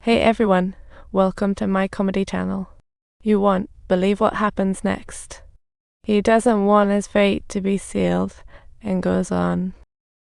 Hey everyone, welcome to my comedy channel. You won't believe what happens next. He doesn't want his fate to be sealed, and goes on.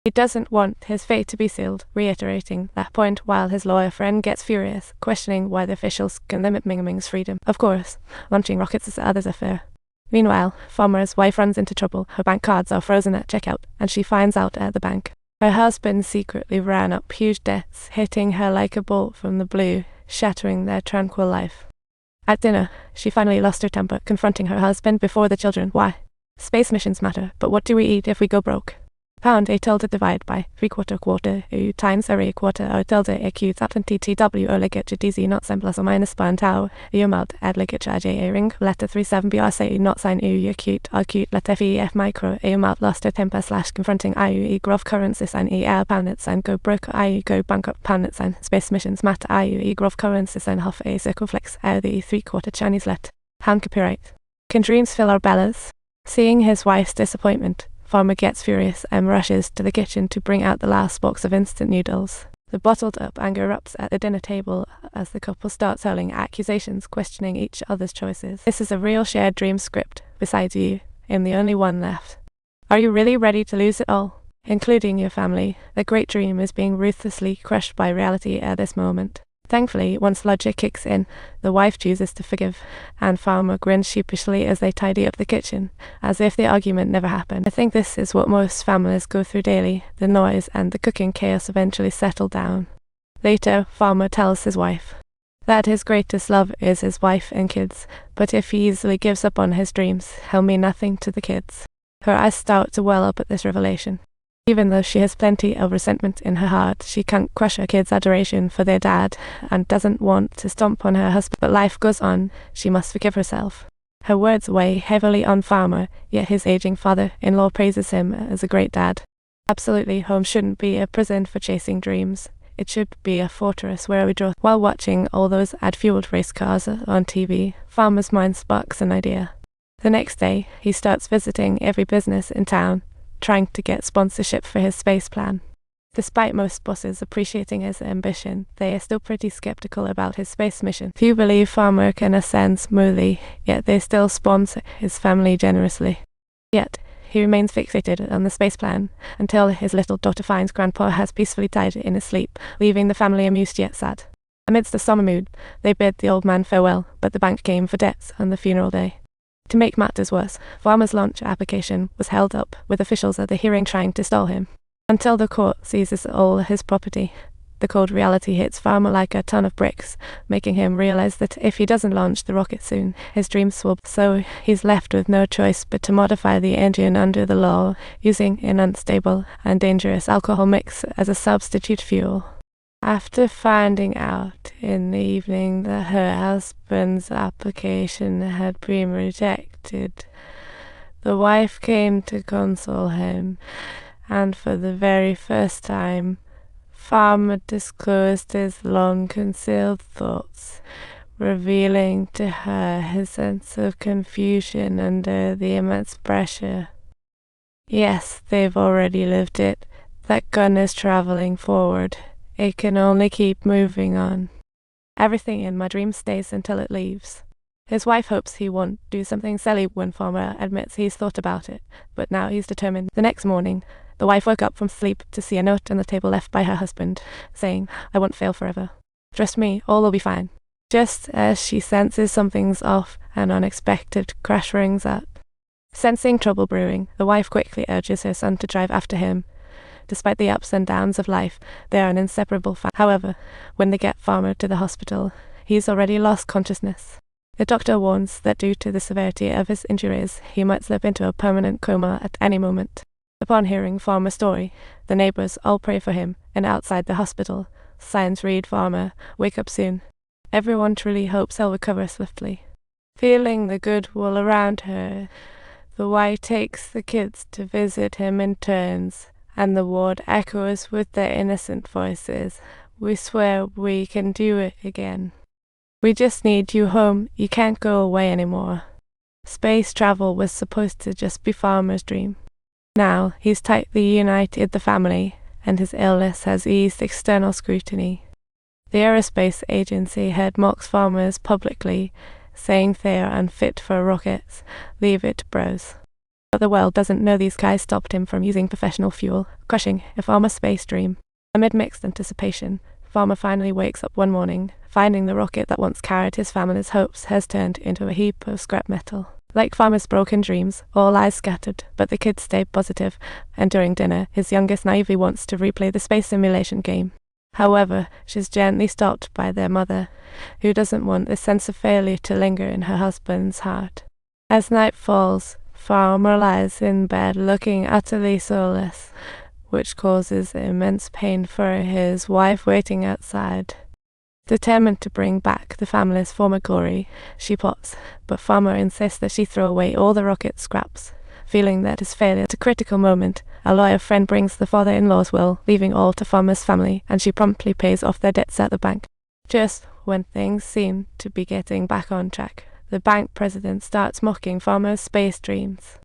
He doesn't want his fate to be sealed, reiterating that point while his lawyer friend gets furious, questioning why the officials can limit Ming Ming's freedom. Of course, launching rockets is the other's affair. Meanwhile, Farmer's wife runs into trouble. Her bank cards are frozen at checkout, and she finds out at the bank. Her husband secretly ran up huge debts, hitting her like a bolt from the blue, shattering their tranquil life. At dinner, she finally lost her temper, confronting her husband before the children. Why? Space missions matter, but what do we eat if we go broke? Pound a tilde divide by 3/4 u times array quarter o tilde eq tapten ttw o ligature dz not sign plus or minus span tau u malt ad ligature j a ring letter 37 brc not sign u acute letter fef micro u malt lost her temper / confronting iu e grov currency sign e air poundit sign go broke iu go bankrupt poundit sign space missions matter iu e grov currency sign half a circumflex the 3/4 Chinese let pound copyright. Can dreams fill our bellas? Seeing his wife's disappointment, Farmer gets furious and rushes to the kitchen to bring out the last box of instant noodles. The bottled-up anger erupts at the dinner table as the couple starts hurling accusations, questioning each other's choices. This is a real shared dream script, besides you, and the only one left. Are you really ready to lose it all? Including your family, the great dream is being ruthlessly crushed by reality at this moment. Thankfully, once logic kicks in, the wife chooses to forgive, and Farmer grins sheepishly as they tidy up the kitchen, as if the argument never happened. I think this is what most families go through daily. The noise and the cooking chaos eventually settle down. Later, Farmer tells his wife that his greatest love is his wife and kids, but if he easily gives up on his dreams, he'll mean nothing to the kids. Her eyes start to well up at this revelation. Even though she has plenty of resentment in her heart, she can't crush her kids' adoration for their dad and doesn't want to stomp on her husband. But life goes on. She must forgive herself. Her words weigh heavily on Farmer, yet his aging father-in-law praises him as a great dad. Absolutely, home shouldn't be a prison for chasing dreams. It should be a fortress where we draw. While watching all those ad-fueled race cars on TV, Farmer's mind sparks an idea. The next day, he starts visiting every business in town, trying to get sponsorship for his space plan. Despite most bosses appreciating his ambition, they are still pretty skeptical about his space mission. Few believe Farmer can ascend smoothly, yet they still sponsor his family generously. Yet, he remains fixated on the space plan until his little daughter finds Grandpa has peacefully died in his sleep, leaving the family amused yet sad. Amidst the somber mood, they bid the old man farewell, but the bank came for debts on the funeral day. To make matters worse, Farmer's launch application was held up, with officials at the hearing trying to stall him. Until the court seizes all his property, the cold reality hits Farmer like a ton of bricks, making him realize that if he doesn't launch the rocket soon, his dreams will. So he's left with no choice but to modify the engine under the law, using an unstable and dangerous alcohol mix as a substitute fuel. After finding out in the evening that her husband's application had been rejected, the wife came to console him, and for the very first time, Farmer disclosed his long-concealed thoughts, revealing to her his sense of confusion under the immense pressure. Yes, they've already lived it. That gun is traveling forward. It can only keep moving on. Everything in my dream stays until it leaves. His wife hopes he won't do something silly when Farmer admits he's thought about it, but now he's determined. The next morning, the wife woke up from sleep to see a note on the table left by her husband, saying, "I won't fail forever. Trust me, all will be fine." Just as she senses something's off, an unexpected crash rings up. Sensing trouble brewing, the wife quickly urges her son to drive after him. Despite the ups and downs of life, they are an inseparable family. However, when they get Farmer to the hospital, he's already lost consciousness. The doctor warns that due to the severity of his injuries, he might slip into a permanent coma at any moment. Upon hearing Farmer's story, the neighbors all pray for him, and outside the hospital, signs read Farmer, "Wake up soon." Everyone truly hopes he'll recover swiftly. Feeling the goodwill around her, the wife takes the kids to visit him in turns, and the ward echoes with their innocent voices. "We swear we can do it again. We just need you home. You can't go away anymore." Space travel was supposed to just be Farmer's dream. Now he's tightly united the family, and his illness has eased external scrutiny. The Aerospace Agency head mocks farmers publicly, saying they are unfit for rockets, leave it to bros. But the world doesn't know these guys stopped him from using professional fuel, crushing a farmer's space dream. Amid mixed anticipation, Farmer finally wakes up one morning, finding the rocket that once carried his family's hopes has turned into a heap of scrap metal. Like Farmer's broken dreams, all lies scattered, but the kids stay positive, and during dinner, his youngest naively wants to replay the space simulation game. However, she's gently stopped by their mother, who doesn't want the sense of failure to linger in her husband's heart. As night falls, Farmer lies in bed looking utterly soulless, which causes immense pain for his wife waiting outside. Determined to bring back the family's former glory, she plots, but Farmer insists that she throw away all the rocket scraps. Feeling that his failure at a critical moment, a lawyer friend brings the father-in-law's will, leaving all to Farmer's family, and she promptly pays off their debts at the bank. Just when things seem to be getting back on track, the bank president starts mocking Farmer's space dreams.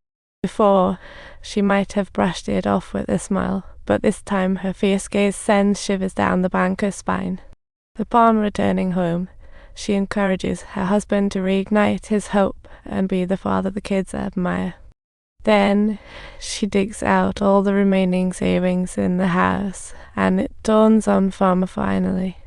Before, she might have brushed it off with a smile, but this time her fierce gaze sends shivers down the banker's spine. Upon returning home, she encourages her husband to reignite his hope and be the father the kids admire. Then she digs out all the remaining savings in the house, and it dawns on Farmer finally.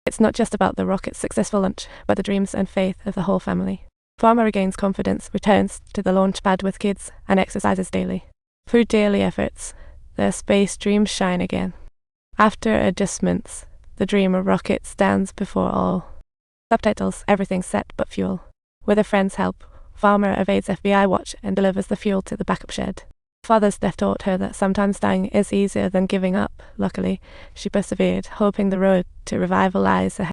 It's not just about the rocket's successful launch, but the dreams and faith of the whole family. Farmer regains confidence, returns to the launch pad with kids, and exercises daily. Through daily efforts, their space dreams shine again. After adjustments, the dreamer rocket stands before all. Subtitles: everything's set but fuel. With a friend's help, Farmer evades FBI watch and delivers the fuel to the backup shed. Father's death taught her that sometimes dying is easier than giving up. Luckily, she persevered, hoping the road to revival lies ahead.